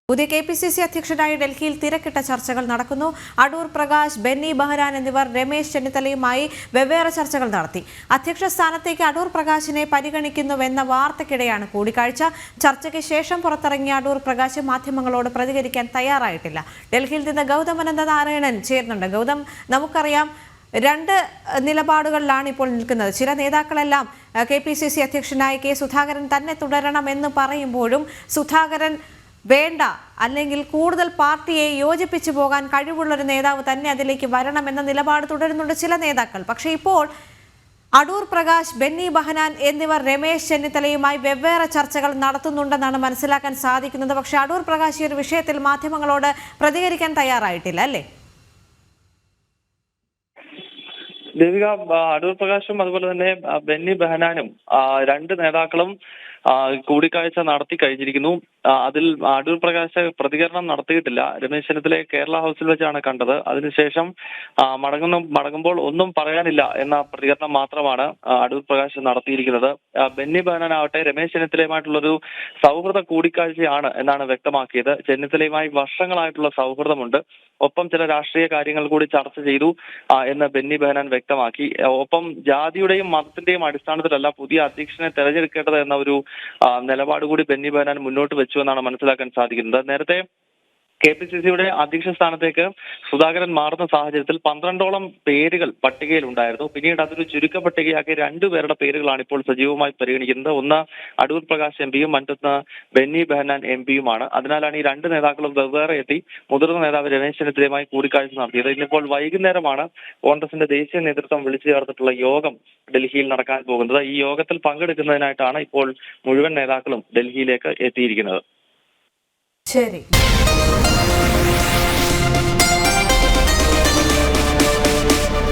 പുതിയ KPCC അധ്യക്ഷനായി ഡൽഹിയിൽ തിരക്കിട്ട ചർച്ചകൾ നടക്കുന്നു. അടൂർ പ്രകാശ്, ബെന്നി ബെഹനാൻ എന്നിവർ രമേശ് ചെന്നിത്തലയുമായി വെവ്വേറെ ചർച്ചകൾ നടത്തി. അധ്യക്ഷ സ്ഥാനത്തേക്ക് അടൂർ പ്രകാശിനെ പരിഗണിക്കുന്നുവെന്ന വാർത്തയ്ക്കിടെയാണ് കൂടിക്കാഴ്ച. ചർച്ചയ്ക്ക് ശേഷം പുറത്തിറങ്ങിയ അടൂർ പ്രകാശ് മാധ്യമങ്ങളോട് പ്രതികരിക്കാൻ തയ്യാറായിട്ടില്ല. ഡൽഹിയിൽ നിന്ന് ഗൗതം അനന്തനാരായണൻ ചേരുന്നുണ്ട്. ഗൗതം, നമുക്കറിയാം രണ്ട് നിലപാടുകളിലാണ് ഇപ്പോൾ നിൽക്കുന്നത്. ചില നേതാക്കളെല്ലാം KPCC അധ്യക്ഷനായി കെ സുധാകരൻ തന്നെ തുടരണമെന്ന് പറയുമ്പോഴും സുധാകരൻ വേണ്ട, അല്ലെങ്കിൽ കൂടുതൽ പാർട്ടിയെ യോജിപ്പിച്ചു പോകാൻ കഴിവുള്ളൊരു നേതാവ് തന്നെ അതിലേക്ക് വരണമെന്ന നിലപാട് തുടരുന്നുണ്ട് ചില നേതാക്കൾ. പക്ഷേ ഇപ്പോൾ അടൂർ പ്രകാശ്, ബെന്നി ബെഹനാൻ എന്നിവർ രമേശ് ചെന്നിത്തലയുമായി വെവ്വേറെ ചർച്ചകൾ നടത്തുന്നുണ്ടെന്നാണ് മനസ്സിലാക്കാൻ സാധിക്കുന്നത്. പക്ഷേ അടൂർ പ്രകാശ് ഈ ഒരു വിഷയത്തിൽ മാധ്യമങ്ങളോട് പ്രതികരിക്കാൻ തയ്യാറായിട്ടില്ല, അല്ലേ? ദേവിക, അടൂർ പ്രകാശും അതുപോലെ തന്നെ ബെന്നി ബെഹനാനും രണ്ട് നേതാക്കളും കൂടിക്കാഴ്ച നടത്തി കഴിഞ്ഞിരിക്കുന്നു. അതിൽ അടൂർ പ്രകാശ് പ്രതികരണം നടത്തിയിട്ടില്ല. രമേശ് ചെന്നിത്തലയെ കേരള ഹൗസിൽ വെച്ചാണ് കണ്ടത്. അതിനുശേഷം മടങ്ങുമ്പോൾ ഒന്നും പറയാനില്ല എന്ന പ്രതികരണം മാത്രമാണ് അടൂർ പ്രകാശ് നടത്തിയിരിക്കുന്നത്. ബെന്നി ബെഹനാൻ ആവട്ടെ രമേശ് ചെന്നിത്തലയുമായിട്ടുള്ളൊരു സൗഹൃദ കൂടിക്കാഴ്ചയാണ് എന്നാണ് വ്യക്തമാക്കിയത്. ചെന്നിത്തലയുമായി വർഷങ്ങളായിട്ടുള്ള സൗഹൃദമുണ്ട്. ഒപ്പം ചില രാഷ്ട്രീയ കാര്യങ്ങൾ കൂടി ചർച്ച ചെയ്തു എന്ന് ബെന്നി ബെഹനാൻ വ്യക്തമാക്കി. ഒപ്പം ജാതിയുടെയും മതത്തിന്റെയും അടിസ്ഥാനത്തിലല്ല പുതിയ അധ്യക്ഷനെ തെരഞ്ഞെടുക്കേണ്ടത് എന്ന ഒരു നിലപാട് കൂടി ബെന്നി ബെഹനാൻ മുന്നോട്ട് വെച്ചു എന്നാണ് മനസ്സിലാക്കാൻ സാധിക്കുന്നത്. നേരത്തെ KPCCയുടെ അധ്യക്ഷ സ്ഥാനത്തേക്ക് സുധാകരൻ മാറുന്ന സാഹചര്യത്തിൽ 12ഓളം പേരുകൾ പട്ടികയിൽ ഉണ്ടായിരുന്നു. പിന്നീട് അതൊരു ചുരുക്ക പട്ടികയാക്കി രണ്ടുപേരുടെ പേരുകളാണ് ഇപ്പോൾ സജീവമായി പരിഗണിക്കുന്നത്. ഒന്ന് അടൂർ പ്രകാശ് MPയും മറ്റൊന്ന് ബെന്നി ബെഹനാൻ MPയുമാണ്. അതിനാലാണ് ഈ രണ്ട് നേതാക്കളും വെവ്വേറെ എത്തി മുതിർന്ന നേതാവ് രമേശ് ചെന്നിത്തലയുമായി കൂടിക്കാഴ്ച നടത്തിയത്. ഇന്നിപ്പോൾ വൈകുന്നേരമാണ് കോൺഗ്രസിന്റെ ദേശീയ നേതൃത്വം വിളിച്ചു ചേർത്തിട്ടുള്ള യോഗം ഡൽഹിയിൽ നടക്കാൻ പോകുന്നത്. ഈ യോഗത്തിൽ പങ്കെടുക്കുന്നതിനായിട്ടാണ് ഇപ്പോൾ മുഴുവൻ നേതാക്കളും ഡൽഹിയിലേക്ക് എത്തിയിരിക്കുന്നത്. ശരി.